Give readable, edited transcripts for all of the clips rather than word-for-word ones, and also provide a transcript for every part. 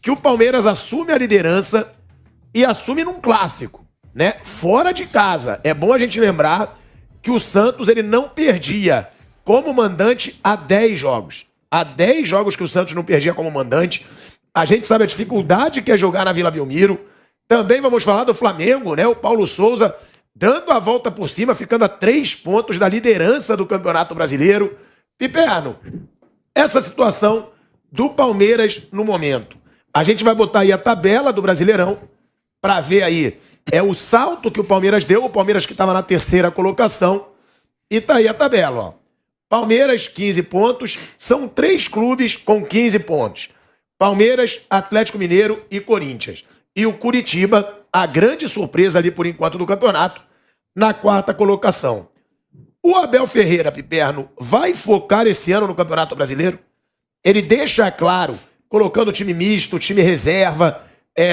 que o Palmeiras assume a liderança e assume num clássico, né? Fora de casa. É bom a gente lembrar que o Santos ele não perdia como mandante há 10 jogos. Há 10 jogos que o Santos não perdia como mandante. A gente sabe a dificuldade que é jogar na Vila Belmiro. Também vamos falar do Flamengo, né? O Paulo Souza dando a volta por cima, ficando a 3 pontos da liderança do Campeonato Brasileiro. Piperno, essa situação do Palmeiras no momento. A gente vai botar aí a tabela do Brasileirão para ver aí o salto que o Palmeiras deu, o Palmeiras que estava na 3ª colocação, e tá aí a tabela, ó. Palmeiras, 15 pontos, são 3 clubes com 15 pontos. Palmeiras, Atlético Mineiro e Corinthians. E o Curitiba, a grande surpresa ali por enquanto do campeonato, na 4ª colocação. O Abel Ferreira, Piperno, vai focar esse ano no Campeonato Brasileiro? Ele deixa claro, colocando o time misto, o time reserva,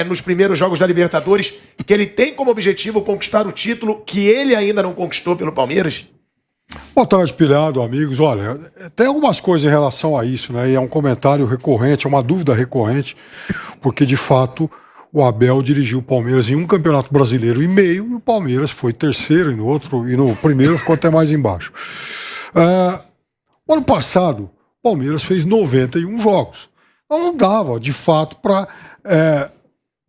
nos primeiros jogos da Libertadores, que ele tem como objetivo conquistar o título que ele ainda não conquistou pelo Palmeiras? Boa tarde, pilhado, amigos. Olha, tem algumas coisas em relação a isso, né? E é um comentário recorrente, é uma dúvida recorrente, porque de fato o Abel dirigiu o Palmeiras em um campeonato brasileiro e meio, e o Palmeiras foi terceiro, e no outro, e no primeiro ficou até mais embaixo. Ano passado, o Palmeiras fez 91 jogos. Não dava, de fato, para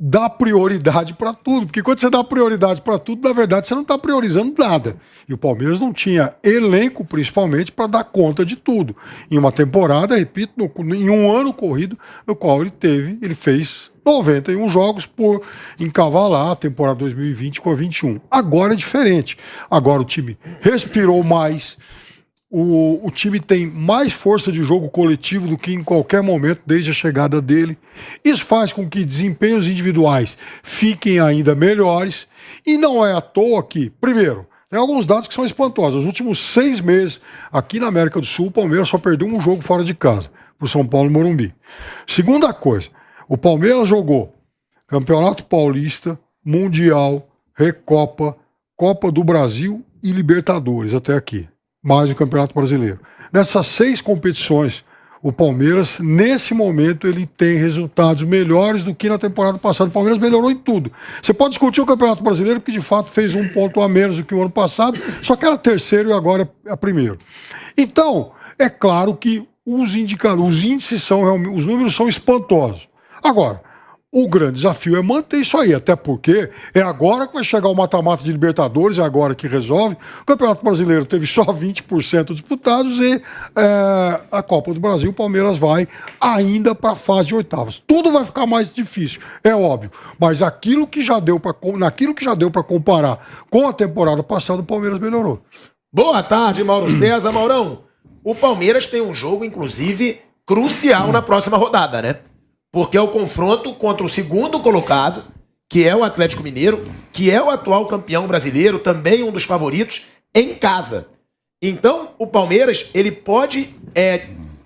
dar prioridade para tudo, porque quando você dá prioridade para tudo, na verdade você não está priorizando nada. E o Palmeiras não tinha elenco, principalmente, para dar conta de tudo. Em uma temporada, repito, em um ano corrido, no qual ele fez 91 jogos por encavalar a temporada 2020 com a 21. Agora é diferente. Agora o time respirou mais. O time tem mais força de jogo coletivo do que em qualquer momento desde a chegada dele. Isso faz com que desempenhos individuais fiquem ainda melhores. E não é à toa que, primeiro, tem alguns dados que são espantosos. Nos últimos 6 meses, aqui na América do Sul, o Palmeiras só perdeu um jogo fora de casa, para o São Paulo e Morumbi. Segunda coisa, o Palmeiras jogou Campeonato Paulista, Mundial, Recopa, Copa do Brasil e Libertadores até aqui. Mais o Campeonato Brasileiro. Nessas 6 competições, o Palmeiras, nesse momento, ele tem resultados melhores do que na temporada passada. O Palmeiras melhorou em tudo. Você pode discutir o Campeonato Brasileiro, porque de fato fez 1 ponto a menos do que o ano passado, só que era terceiro e agora é primeiro. Então, é claro que os indicadores, os índices são realmente, os números são espantosos. Agora, o grande desafio é manter isso aí, até porque é agora que vai chegar o mata-mata de Libertadores, é agora que resolve. O Campeonato Brasileiro teve só 20% disputados e a Copa do Brasil, o Palmeiras vai ainda para a fase de oitavas. Tudo vai ficar mais difícil, é óbvio, mas naquilo que já deu para comparar com a temporada passada, o Palmeiras melhorou. Boa tarde, Mauro César. Maurão, o Palmeiras tem um jogo, inclusive, crucial na próxima rodada, né? Porque é o confronto contra o segundo colocado, que é o Atlético Mineiro, que é o atual campeão brasileiro, também um dos favoritos, em casa. Então, o Palmeiras ele pode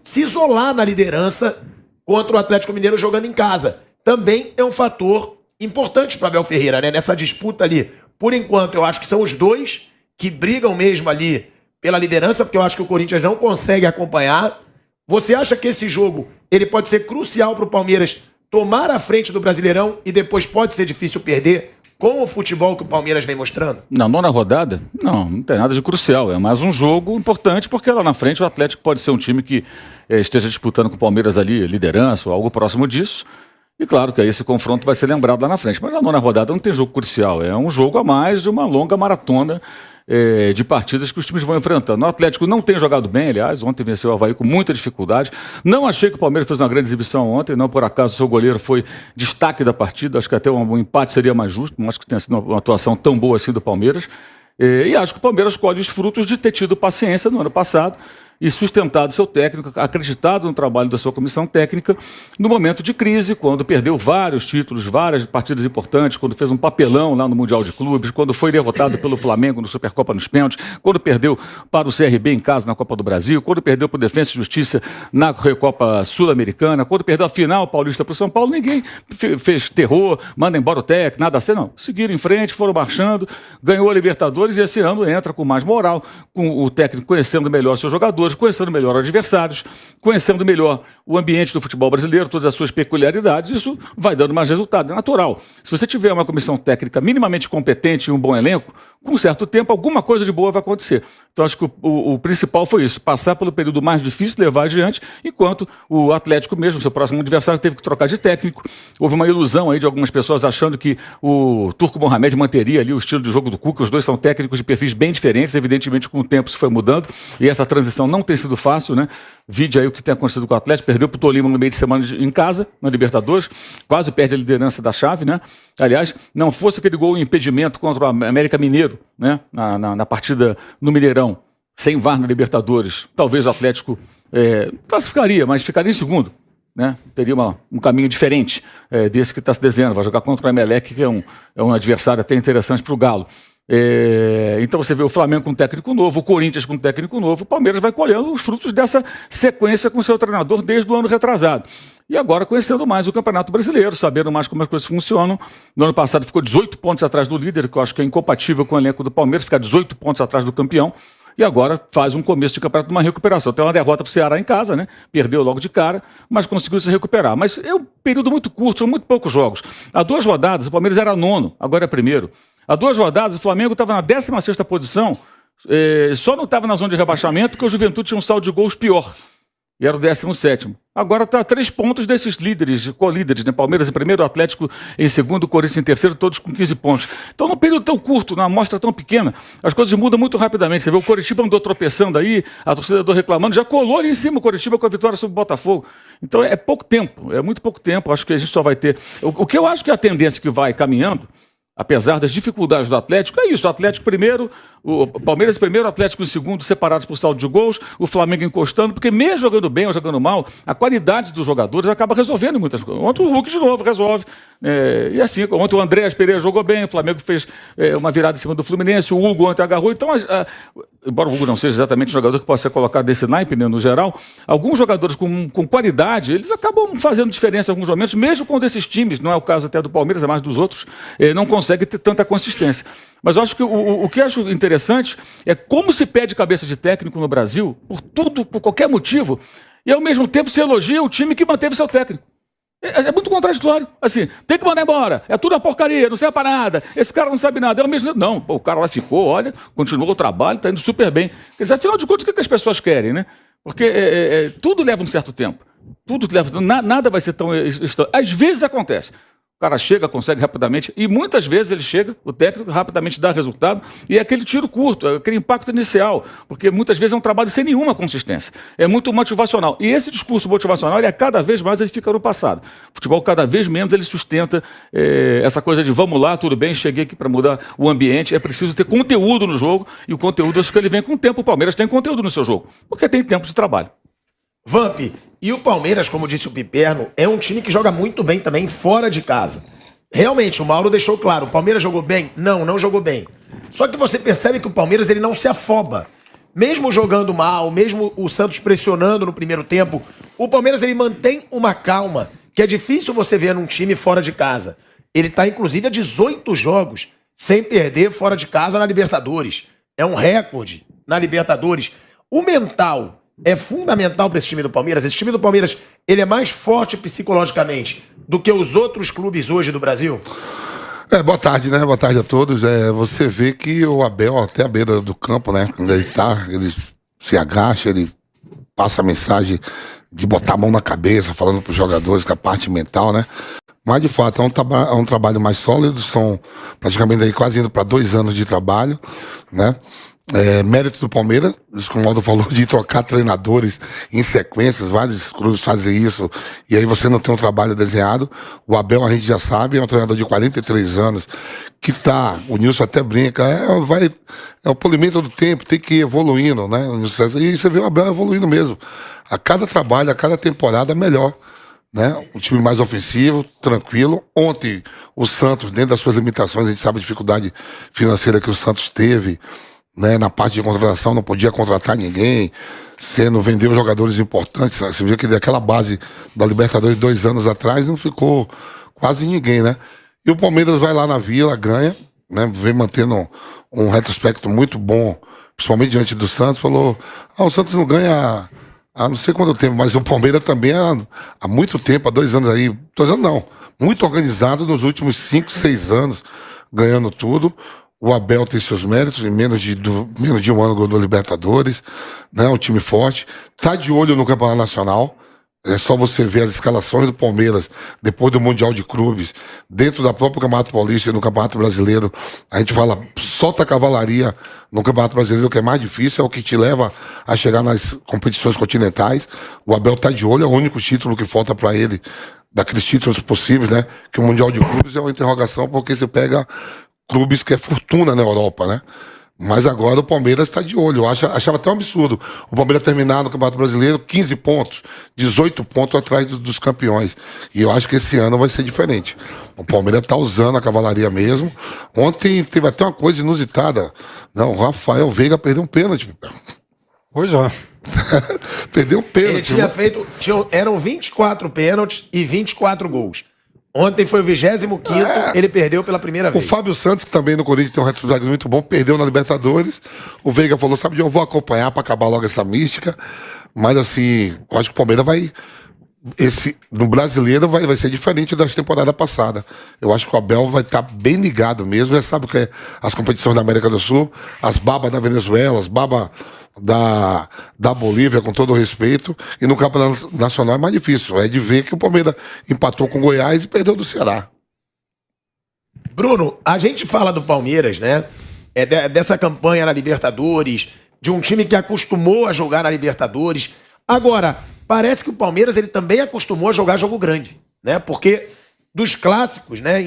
se isolar na liderança contra o Atlético Mineiro jogando em casa. Também é um fator importante para Abel Ferreira, né? Nessa disputa ali. Por enquanto, eu acho que são os dois que brigam mesmo ali pela liderança, porque eu acho que o Corinthians não consegue acompanhar. Você acha que esse jogo ele pode ser crucial para o Palmeiras tomar a frente do Brasileirão e depois pode ser difícil perder com o futebol que o Palmeiras vem mostrando? Na 9ª rodada? Não tem nada de crucial. É mais um jogo importante porque lá na frente o Atlético pode ser um time que esteja disputando com o Palmeiras ali, liderança ou algo próximo disso. E claro que aí esse confronto vai ser lembrado lá na frente. Mas na 9ª rodada não tem jogo crucial. É um jogo a mais de uma longa maratona de partidas que os times vão enfrentando. O Atlético não tem jogado bem, aliás, ontem venceu o Avaí com muita dificuldade. Não achei que o Palmeiras fez uma grande exibição ontem, não por acaso o seu goleiro foi destaque da partida, acho que até um empate seria mais justo, não acho que tenha sido uma atuação tão boa assim do Palmeiras. E acho que o Palmeiras colhe os frutos de ter tido paciência no ano passado e sustentado seu técnico, acreditado no trabalho da sua comissão técnica no momento de crise, quando perdeu vários títulos, várias partidas importantes, quando fez um papelão lá no Mundial de Clubes, quando foi derrotado pelo Flamengo no Supercopa nos pênaltis, quando perdeu para o CRB em casa na Copa do Brasil, quando perdeu para o Defensa e Justiça na Recopa Sul-Americana, quando perdeu a final paulista para o São Paulo, ninguém fez terror, manda embora o técnico, nada assim, não. Seguiram em frente, foram marchando, ganhou a Libertadores e esse ano entra com mais moral, com o técnico conhecendo melhor seus jogadores, jogadores, conhecendo melhor adversários, conhecendo melhor o ambiente do futebol brasileiro, todas as suas peculiaridades, isso vai dando mais resultado, é natural. Se você tiver uma comissão técnica minimamente competente e um bom elenco, com um certo tempo, alguma coisa de boa vai acontecer. Então, acho que o principal foi isso, passar pelo período mais difícil, levar adiante, enquanto o Atlético mesmo, seu próximo adversário, teve que trocar de técnico. Houve uma ilusão aí de algumas pessoas achando que o Turco Mohamed manteria ali o estilo de jogo do Cuca. Os dois são técnicos de perfis bem diferentes, evidentemente com o tempo isso foi mudando, e essa transição não tem sido fácil, né? Vide aí o que tem acontecido com o Atlético, perdeu para o Tolima no meio de semana em casa, na Libertadores, quase perde a liderança da chave, né? Aliás, não fosse aquele gol em impedimento contra o América Mineiro, né? Na partida no Mineirão, sem VAR na Libertadores, talvez o Atlético classificaria, mas ficaria em segundo, né? Teria um caminho diferente desse que está se desenhando. Vai jogar contra o Emelec, que é um adversário até interessante para o Galo. Então você vê o Flamengo com um técnico novo, o Corinthians com um técnico novo, o Palmeiras vai colhendo os frutos dessa sequência com o seu treinador desde o ano retrasado. E agora conhecendo mais o Campeonato Brasileiro, sabendo mais como as coisas funcionam. No ano passado ficou 18 pontos atrás do líder, que eu acho que é incompatível com o elenco do Palmeiras, ficar 18 pontos atrás do campeão. E agora faz um começo de campeonato de uma recuperação. Tem uma derrota para o Ceará em casa, né? Perdeu logo de cara, mas conseguiu se recuperar. Mas é um período muito curto, são muito poucos jogos. Há 2 rodadas, o Palmeiras era 9º, agora é 1º. Há 2 rodadas, o Flamengo estava na 16ª posição, só não estava na zona de rebaixamento porque o Juventude tinha um saldo de gols pior. E era o 17º. Agora está a 3 pontos desses líderes, co-líderes, né? Palmeiras em primeiro, Atlético em segundo, Corinthians em terceiro, todos com 15 pontos. Então, num período tão curto, numa amostra tão pequena, as coisas mudam muito rapidamente. Você vê o Coritiba andou tropeçando aí, a torcida andou reclamando, já colou ali em cima o Coritiba com a vitória sobre o Botafogo. Então, é pouco tempo, é muito pouco tempo. Acho que a gente só vai ter... O que eu acho que é a tendência que vai caminhando, apesar das dificuldades do Atlético, é isso, o Atlético primeiro, o Palmeiras primeiro, o Atlético em segundo, separados por saldo de gols, o Flamengo encostando, porque mesmo jogando bem ou jogando mal, a qualidade dos jogadores acaba resolvendo muitas coisas. Ontem o Hulk de novo resolve, e assim, ontem o Andréas Pereira jogou bem, o Flamengo fez uma virada em cima do Fluminense, o Hugo ontem agarrou, então, embora o Hugo não seja exatamente um jogador que possa ser colocado desse naipe, né, no geral, alguns jogadores com qualidade, eles acabam fazendo diferença em alguns momentos, mesmo com desses times, não é o caso até do Palmeiras, é mais dos outros, não consegue ter tanta consistência. Mas eu acho que o que eu acho interessante é como se pede cabeça de técnico no Brasil, por tudo, por qualquer motivo, e ao mesmo tempo se elogia o time que manteve seu técnico. É muito contraditório. Assim, tem que mandar embora. É tudo uma porcaria, não serve para nada. Esse cara não sabe nada. É o mesmo. Não, pô, o cara lá ficou, olha, continuou o trabalho, está indo super bem. Quer dizer, afinal de contas, o que as pessoas querem, né? Porque tudo leva um certo tempo. Tudo leva. Nada vai ser tão. Às vezes acontece. O cara chega, consegue rapidamente, e muitas vezes ele chega, o técnico rapidamente dá resultado, e é aquele tiro curto, é aquele impacto inicial, porque muitas vezes é um trabalho sem nenhuma consistência, é muito motivacional, e esse discurso motivacional, cada vez mais ele fica no passado. O futebol cada vez menos ele sustenta essa coisa de vamos lá, tudo bem, cheguei aqui para mudar o ambiente, é preciso ter conteúdo no jogo, e o conteúdo acho que ele vem com o tempo. O Palmeiras tem conteúdo no seu jogo, porque tem tempo de trabalho. Vamp, e o Palmeiras, como disse o Piperno, é um time que joga muito bem também fora de casa. Realmente, o Mauro deixou claro, o Palmeiras jogou bem? Não jogou bem. Só que você percebe que o Palmeiras ele não se afoba. Mesmo jogando mal, mesmo o Santos pressionando no primeiro tempo, o Palmeiras ele mantém uma calma que é difícil você ver num time fora de casa. Ele está inclusive a 18 jogos sem perder fora de casa na Libertadores. É um recorde na Libertadores. O mental é fundamental para esse time do Palmeiras. Esse time do Palmeiras, ele é mais forte psicologicamente do que os outros clubes hoje do Brasil? Boa tarde, né? Boa tarde a todos. Você vê que o Abel, até a beira do campo, né? Quando ele tá, ele se agacha, ele passa a mensagem de botar a mão na cabeça, falando para os jogadores com a parte mental, né? Mas, de fato, é um trabalho mais sólido, são praticamente aí quase indo para 2 anos de trabalho, né? Mérito do Palmeiras, isso que o Aldo falou, de trocar treinadores em sequências, vários clubes fazem isso, e aí você não tem um trabalho desenhado. O Abel, a gente já sabe, é um treinador de 43 anos, que o Nilson até brinca, é o polimento do tempo, tem que ir evoluindo, né? E você vê o Abel evoluindo mesmo. A cada trabalho, a cada temporada é melhor, né? Um time mais ofensivo, tranquilo. Ontem, o Santos, dentro das suas limitações, a gente sabe a dificuldade financeira que o Santos teve, né, na parte de contratação, não podia contratar ninguém, vendeu jogadores importantes. Você viu que daquela base da Libertadores 2 anos atrás não ficou quase ninguém, né? E o Palmeiras vai lá na Vila, ganha, né, vem mantendo um retrospecto muito bom principalmente diante do Santos, falou: o Santos não ganha há não sei quanto tempo, mas o Palmeiras também há muito tempo, há 2 anos aí. 2 anos não, muito organizado nos últimos 5, 6 anos, ganhando tudo. O Abel tem seus méritos, em menos de um ano ganhou Libertadores, né? Um time forte. Tá de olho no Campeonato Nacional. É só você ver as escalações do Palmeiras depois do Mundial de Clubes, dentro da própria Campeonato Paulista e no Campeonato Brasileiro. A gente fala, solta a cavalaria no Campeonato Brasileiro, que é mais difícil, é o que te leva a chegar nas competições continentais. O Abel tá de olho, é o único título que falta para ele, daqueles títulos possíveis, né? Que o Mundial de Clubes é uma interrogação, porque você pega clubes que é fortuna na Europa, né? Mas agora o Palmeiras está de olho. Eu achava até um absurdo o Palmeiras terminar no Campeonato Brasileiro 15 pontos, 18 pontos atrás dos campeões. E eu acho que esse ano vai ser diferente. O Palmeiras está usando a cavalaria mesmo. Ontem teve até uma coisa inusitada. Não, o Rafael Veiga perdeu um pênalti. Pois é. Perdeu um pênalti. Ele tinha feito... eram 24 pênaltis e 24 gols. Ontem foi o 25º, ele perdeu pela primeira vez. O Fábio Santos, que também no Corinthians tem um responsabilidade muito bom, perdeu na Libertadores. O Veiga falou, sabe, eu vou acompanhar para acabar logo essa mística. Mas assim, eu acho que o Palmeiras vai... no Brasileiro vai ser diferente das temporadas passadas. Eu acho que o Abel vai estar bem ligado mesmo. Já sabe o que é as competições da América do Sul, as babas da Venezuela, as babas da Bolívia, com todo o respeito. E no Campeonato Nacional é mais difícil. É de ver que o Palmeiras empatou com o Goiás e perdeu do Ceará. Bruno, a gente fala do Palmeiras, né? Dessa campanha na Libertadores, de um time que acostumou a jogar na Libertadores. Agora, parece que o Palmeiras ele também acostumou a jogar jogo grande, né? Porque dos clássicos, né?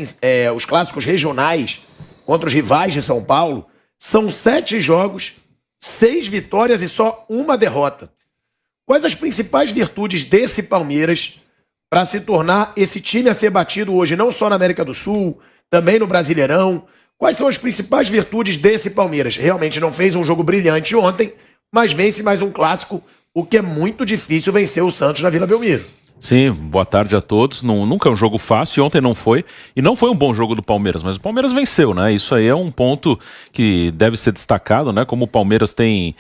Os clássicos regionais contra os rivais de São Paulo, são 7 jogos, 6 vitórias e só 1 derrota. Quais as principais virtudes desse Palmeiras para se tornar esse time a ser batido hoje, não só na América do Sul, também no Brasileirão? Quais são as principais virtudes desse Palmeiras? Realmente não fez um jogo brilhante ontem, mas vence mais um clássico, o que é muito difícil vencer o Santos na Vila Belmiro. Sim, boa tarde a todos. Nunca é um jogo fácil, ontem não foi. E não foi um bom jogo do Palmeiras, mas o Palmeiras venceu, né? Isso aí é um ponto que deve ser destacado, né? Como o Palmeiras tem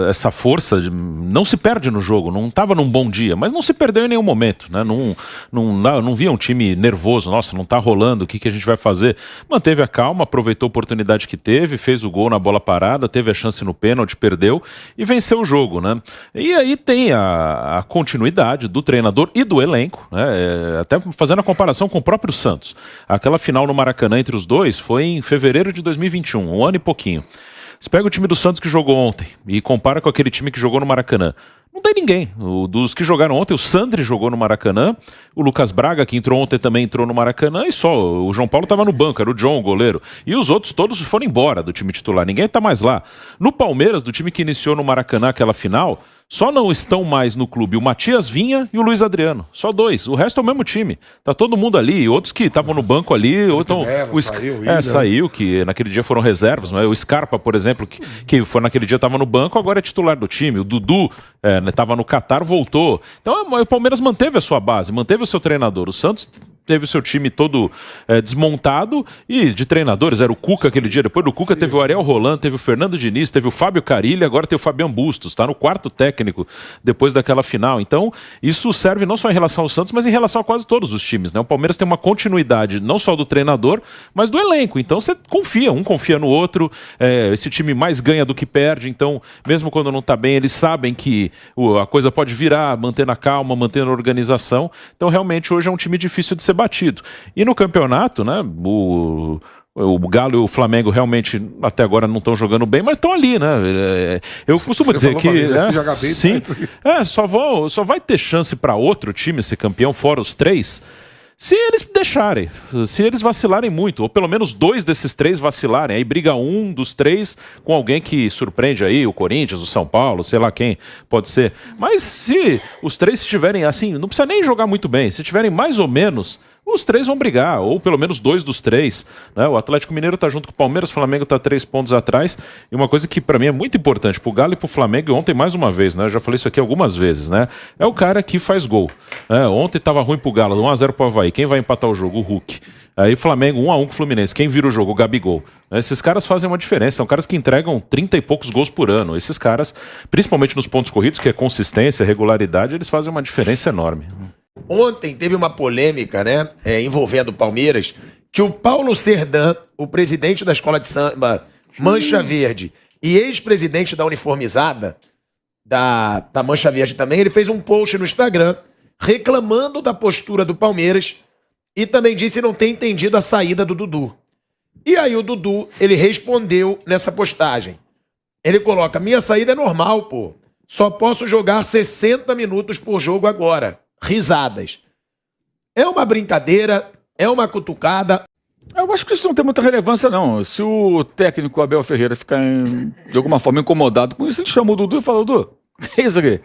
essa força, não se perde no jogo, não estava num bom dia, mas não se perdeu em nenhum momento, né? Não via um time nervoso, nossa, não tá rolando, o que a gente vai fazer? Manteve a calma, aproveitou a oportunidade que teve, fez o gol na bola parada, teve a chance no pênalti, perdeu e venceu o jogo, né? E aí tem a continuidade do treinador e do elenco, né? Até fazendo a comparação com o próprio Santos. Aquela final no Maracanã entre os dois foi em fevereiro de 2021, um ano e pouquinho. Você pega o time do Santos que jogou ontem e compara com aquele time que jogou no Maracanã. Não tem ninguém. Dos que jogaram ontem, o Sandri jogou no Maracanã, o Lucas Braga, que entrou ontem, também entrou no Maracanã, e só o João Paulo estava no banco, era o John, o goleiro. E os outros todos foram embora do time titular, ninguém está mais lá. No Palmeiras, do time que iniciou no Maracanã aquela final, só não estão mais no clube o Matias Vinha e o Luiz Adriano. Só 2. O resto é o mesmo time. Tá todo mundo ali. E outros que estavam no banco ali. Ou então, saiu, que naquele dia foram reservas. Mas o Scarpa, por exemplo, que foi naquele dia estava no banco, agora é titular do time. O Dudu estava no Catar, voltou. Então o Palmeiras manteve a sua base, manteve o seu treinador. O Santos teve o seu time todo desmontado e de treinadores, era o Cuca aquele dia, depois do Cuca teve o Ariel Roland, teve o Fernando Diniz, teve o Fábio Carilli, agora tem o Fabian Bustos, está no 4º técnico depois daquela final. Então isso serve não só em relação ao Santos, mas em relação a quase todos os times, né? O Palmeiras tem uma continuidade não só do treinador, mas do elenco, então você confia, um confia no outro, esse time mais ganha do que perde, então mesmo quando não está bem, eles sabem que a coisa pode virar, mantendo a calma, mantendo a organização, então realmente hoje é um time difícil de ser batido. E no campeonato, né, o Galo e o Flamengo realmente até agora não estão jogando bem, mas estão ali, né? Eu costumo dizer que sim, só vai ter chance para outro time ser campeão fora os 3 se eles deixarem, se eles vacilarem muito, ou pelo menos 2 desses 3 vacilarem, aí briga um dos 3 com alguém que surpreende aí, o Corinthians, o São Paulo, sei lá quem pode ser. Mas se os 3 estiverem assim, não precisa nem jogar muito bem, se estiverem mais ou menos, os 3 vão brigar, ou pelo menos 2 dos 3. Né? O Atlético Mineiro está junto com o Palmeiras, o Flamengo está 3 pontos atrás. E uma coisa que para mim é muito importante, para o Galo e para o Flamengo, e ontem mais uma vez, né? Eu já falei isso aqui algumas vezes, né? É o cara que faz gol. Ontem estava ruim para o Galo, 1-0 para o Avaí. Quem vai empatar o jogo? O Hulk. Aí Flamengo 1-1 com o Fluminense. Quem vira o jogo? O Gabigol. Esses caras fazem uma diferença. São caras que entregam 30 e poucos gols por ano. Esses caras, principalmente nos pontos corridos, que é consistência, regularidade, eles fazem uma diferença enorme. Ontem teve uma polêmica, né, envolvendo o Palmeiras, que o Paulo Serdã, o presidente da escola de samba Mancha Verde e ex-presidente da uniformizada, da Mancha Verde também, ele fez um post no Instagram reclamando da postura do Palmeiras e também disse não ter entendido a saída do Dudu. E aí o Dudu, ele respondeu nessa postagem. Ele coloca, minha saída é normal, pô. Só posso jogar 60 minutos por jogo agora. Risadas. É uma brincadeira, é uma cutucada. Eu acho que isso não tem muita relevância, não. Se o técnico Abel Ferreira ficar, de alguma forma, incomodado com isso, ele chama o Dudu e fala, Dudu, que é isso aqui?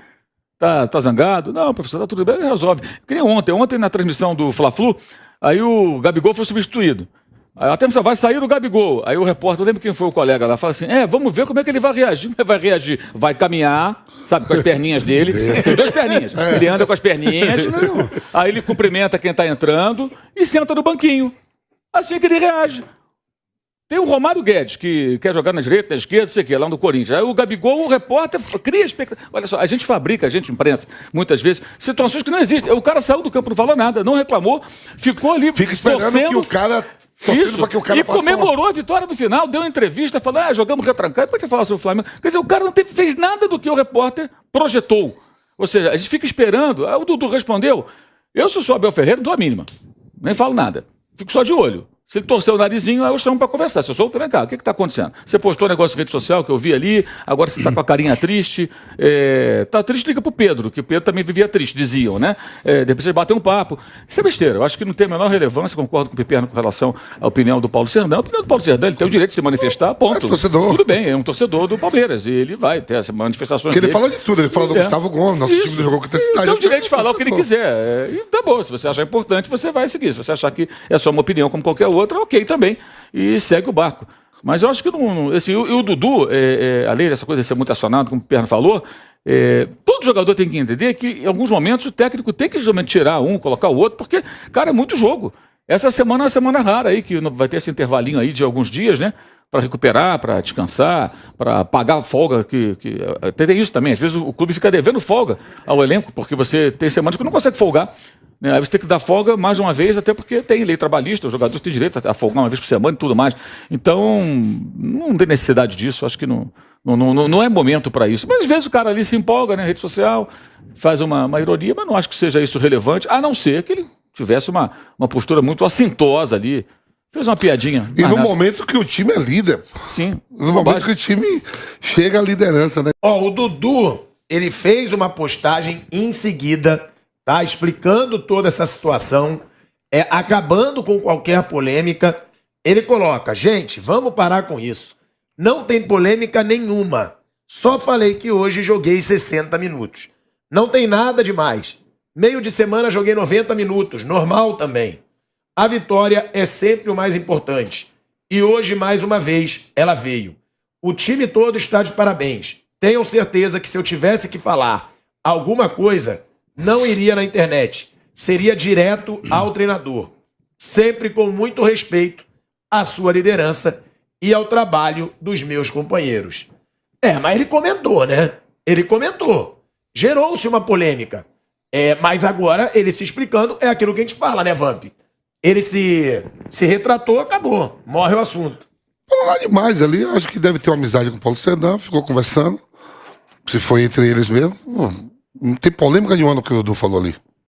Tá zangado? Não, professor, tá tudo bem, ele resolve. Que nem ontem na transmissão do Fla-Flu, aí o Gabigol foi substituído. Aí, atenção, vai sair o Gabigol. Aí o repórter, lembra quem foi o colega lá, fala assim, vamos ver como é que ele vai reagir. Como vai reagir? Vai caminhar, sabe, com as perninhas dele. Tem 2 perninhas. Ele anda com as perninhas, aí ele cumprimenta quem tá entrando e senta no banquinho. Assim que ele reage. Tem o Romário Guedes, que quer jogar na direita, na esquerda, não sei o que, lá no Corinthians. Aí o Gabigol, o repórter, cria expectativa. Olha só, a gente fabrica, a gente imprensa, muitas vezes, situações que não existem. O cara saiu do campo, não falou nada, não reclamou, ficou ali Fica esperando torcendo, que o cara... isso, pra que o cara e comemorou a vitória no final, deu uma entrevista, falou, jogamos retrancado, pode falar sobre o Flamengo. Quer dizer, o cara não fez nada do que o repórter projetou. Ou seja, a gente fica esperando, o Dudu respondeu, eu se sou Abel Ferreira, não dou a mínima, nem falo nada, fico só de olho. Se ele torcer o narizinho, aí eu chamo pra conversar. Se eu sou, vem cá, o que tá acontecendo? Você postou um negócio na rede social que eu vi ali, agora você tá com a carinha triste. Tá triste, liga pro Pedro, que o Pedro também vivia triste, diziam, né? Depois você bateu um papo. Isso é besteira, eu acho que não tem a menor relevância, concordo com o Piperno com relação à opinião do Paulo Serdã. A opinião do Paulo Serdã, ele tem o direito de se manifestar, ponto. É torcedor. Tudo bem, é um torcedor do Palmeiras, e ele vai ter essas manifestações Porque ele dele. fala de tudo, ele fala do Gustavo Gomes, nosso time do jogo com a cidade. Ele tem o direito de falar o que ele quiser. E tá bom, se você achar importante, você vai seguir. Se você achar que é só uma opinião como qualquer outra, ok também. E segue o barco. Mas eu acho que o Dudu, além dessa coisa de ser muito acionado, como o Perno falou, todo jogador tem que entender que em alguns momentos o técnico tem que justamente tirar um, colocar o outro, porque, cara, é muito jogo. Essa semana é uma semana rara aí, que vai ter esse intervalinho aí de alguns dias, né? Para recuperar, para descansar, para pagar a folga. Tem isso também. Às vezes o clube fica devendo folga ao elenco, porque você tem semanas que não consegue folgar. Aí você tem que dar folga mais uma vez, até porque tem lei trabalhista, os jogadores têm direito a folgar uma vez por semana e tudo mais. Então, não tem necessidade disso, acho que não é momento para isso. Mas às vezes o cara ali se empolga, né, rede social, faz uma ironia, mas não acho que seja isso relevante, a não ser que ele tivesse uma postura muito assintosa ali, fez uma piadinha. E no momento que o time é líder. Sim. No momento que o time chega à liderança, né? O Dudu, ele fez uma postagem em seguida, tá? Explicando toda essa situação, acabando com qualquer polêmica. Ele coloca, gente, vamos parar com isso. Não tem polêmica nenhuma. Só falei que hoje joguei 60 minutos. Não tem nada demais. Meio de semana joguei 90 minutos, normal também. A vitória é sempre o mais importante. E hoje, mais uma vez, ela veio. O time todo está de parabéns. Tenham certeza que se eu tivesse que falar alguma coisa, não iria na internet. Seria direto ao treinador. Sempre com muito respeito à sua liderança e ao trabalho dos meus companheiros. Mas ele comentou, né? Ele comentou. Gerou-se uma polêmica. Mas agora, ele se explicando, é aquilo que a gente fala, né, Vamp? Ele se retratou, acabou. Morre o assunto. Lá demais ali, acho que deve ter uma amizade com o Paulo Serdã, ficou conversando. Se foi entre eles mesmo. Não tem polêmica nenhuma no que o Dudu falou ali.